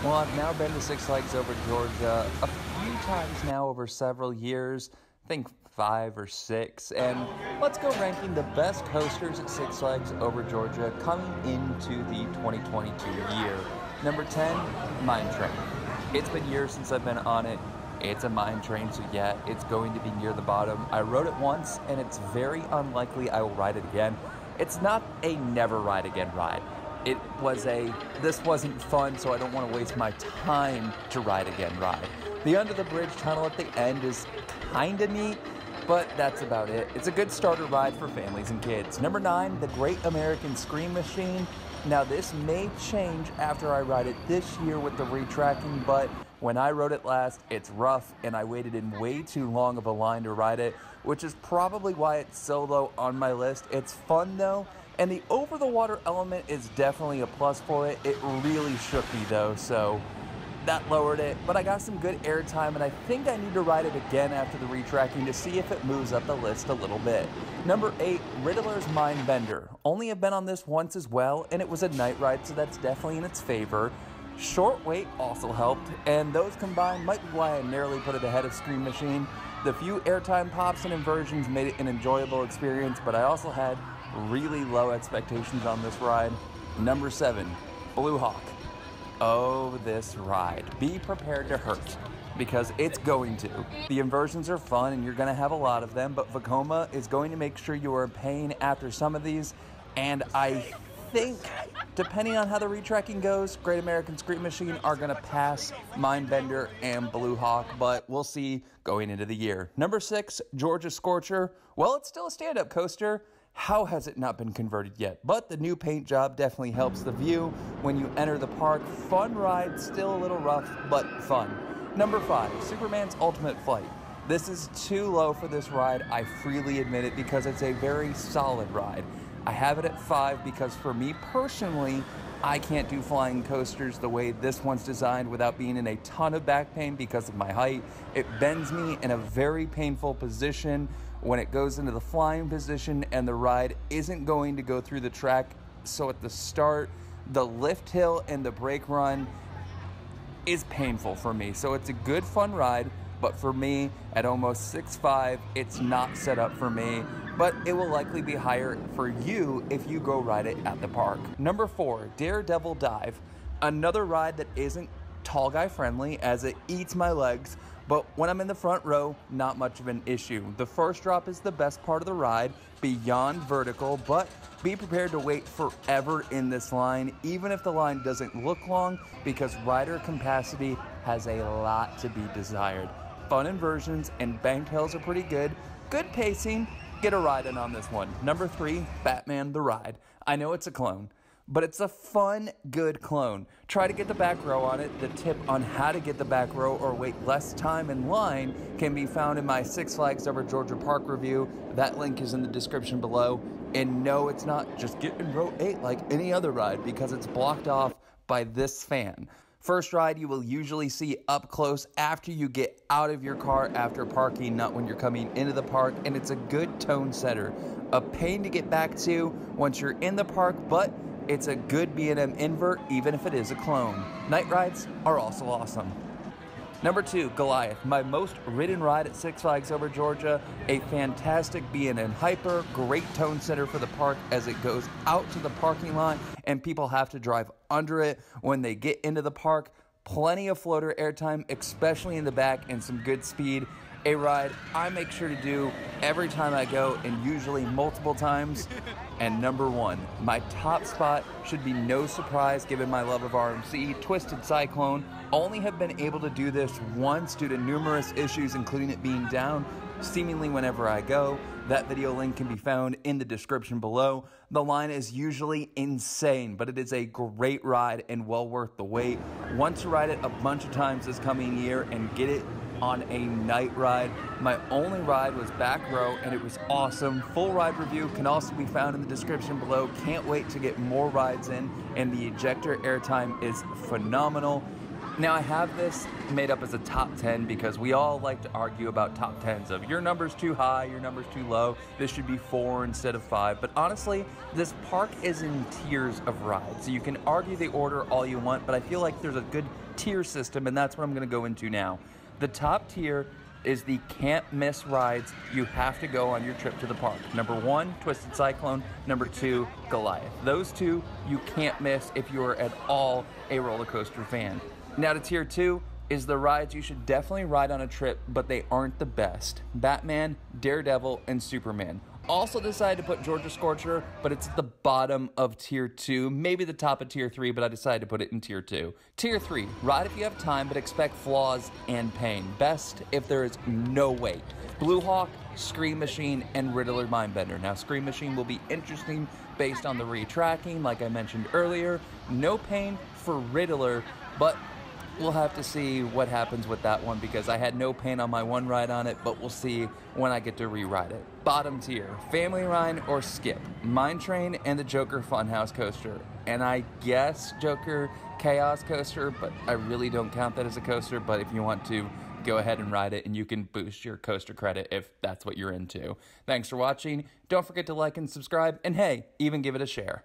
Well, I've now been to Six Flags Over Georgia a few times now over several years. I think 5 or 6. And let's go ranking the best coasters at Six Flags Over Georgia coming into the 2022 year. Number 10, Mine Train. It's been years since I've been on it. It's a mine train, so yeah, it's going to be near the bottom. I rode it once, and it's very unlikely I will ride it again. It's not a never ride again ride. It was this wasn't fun, so I don't want to waste my time to ride again ride. The under the bridge tunnel at the end is kinda neat, but that's about it. It's a good starter ride for families and kids. Number 9, the Great American Scream Machine. Now this may change after I ride it this year with the retracking, but when I rode it last, it's rough, and I waited in way too long of a line to ride it, which is probably why it's so low on my list. It's fun though, and the over-the-water element is definitely a plus for it. It really shook me though, so that lowered it, but I got some good airtime, and I think I need to ride it again after the retracking to see if it moves up the list a little bit. Number 8, Riddler's Mind Bender. Only have been on this once as well, and it was a night ride, so that's definitely in its favor. Short wait also helped, and those combined might be why I narrowly put it ahead of Scream Machine. The few airtime pops and inversions made it an enjoyable experience, but I also had really low expectations on this ride. Number 7, Blue Hawk. Oh, this ride. Be prepared to hurt, because it's going to. The inversions are fun, and you're going to have a lot of them, but Vekoma is going to make sure you are in pain after some of these, and I think, depending on how the retracking goes, Great American Scream Machine are going to pass Mindbender and Blue Hawk, but we'll see going into the year. Number 6, Georgia Scorcher. Well, it's still a stand-up coaster. How has it not been converted yet? But the new paint job definitely helps the view when you enter the park. Fun ride, still a little rough, but fun. Number 5, Superman's Ultimate Flight. This is too low for this ride, I freely admit it, because it's a very solid ride. I have it at 5 because for me personally, I can't do flying coasters the way this one's designed without being in a ton of back pain because of my height. It bends me in a very painful position when it goes into the flying position, and the ride isn't going to go through the track. So at the start, the lift hill and the brake run is painful for me. So it's a good fun ride, but for me, at almost 6'5", it's not set up for me, but it will likely be higher for you if you go ride it at the park. Number 4, Daredevil Dive. Another ride that isn't tall guy friendly as it eats my legs, but when I'm in the front row, not much of an issue. The first drop is the best part of the ride, beyond vertical, but be prepared to wait forever in this line, even if the line doesn't look long, because rider capacity has a lot to be desired. Fun inversions and bank tails are pretty good. Good pacing. Get a ride in on this one. Number 3, Batman the Ride. I know it's a clone, but it's a fun, good clone. Try to get the back row on it. The tip on how to get the back row or wait less time in line can be found in my Six Flags Over Georgia Park review. That link is in the description below. And no, it's not just get in row 8 like any other ride, because it's blocked off by this fan. First ride you will usually see up close after you get out of your car after parking, not when you're coming into the park, and it's a good tone setter. A pain to get back to once you're in the park, but it's a good B&M invert even if it is a clone. Night rides are also awesome. Number 2, Goliath, my most ridden ride at Six Flags Over Georgia. A fantastic B&M hyper, great tone setter for the park as it goes out to the parking lot and people have to drive under it when they get into the park. Plenty of floater airtime, especially in the back, and some good speed. A ride I make sure to do every time I go, and usually multiple times. And number 1, my top spot should be no surprise given my love of RMC, Twisted Cyclone. Only have been able to do this once due to numerous issues, including it being down seemingly whenever I go. That video link can be found in the description below. The line is usually insane, but it is a great ride and well worth the wait. Want to ride it a bunch of times this coming year and get it on a night ride. My only ride was back row, and it was awesome. Full ride review can also be found in the description below. Can't wait to get more rides in, and the ejector airtime is phenomenal. Now, I have this made up as a top 10 because we all like to argue about top 10s of your number's too high, your number's too low, this should be 4 instead of 5. But honestly, this park is in tiers of rides. So you can argue the order all you want, but I feel like there's a good tier system, and that's what I'm going to go into now. The top tier is the can't miss rides you have to go on your trip to the park. Number 1, Twisted Cyclone. Number 2, Goliath. Those two you can't miss if you are at all a roller coaster fan. Now to tier 2 is the rides you should definitely ride on a trip, but they aren't the best. Batman, Daredevil, and Superman. Also decided to put Georgia Scorcher, but it's at the bottom of tier 2, maybe the top of tier 3, but I decided to put it in tier 2. Tier 3, ride if you have time, but expect flaws and pain. Best if there is no wait. Blue Hawk, Scream Machine, and Riddler Mindbender. Now, Scream Machine will be interesting based on the retracking, like I mentioned earlier. No pain for Riddler, but we'll have to see what happens with that one because I had no pain on my one ride on it, but we'll see when I get to re-ride it. Bottom tier, Family Ride or Skip, Mine Train and the Joker Funhouse Coaster. And I guess Joker Chaos Coaster, but I really don't count that as a coaster, but if you want to, go ahead and ride it and you can boost your coaster credit if that's what you're into. Thanks for watching. Don't forget to like and subscribe, and hey, even give it a share.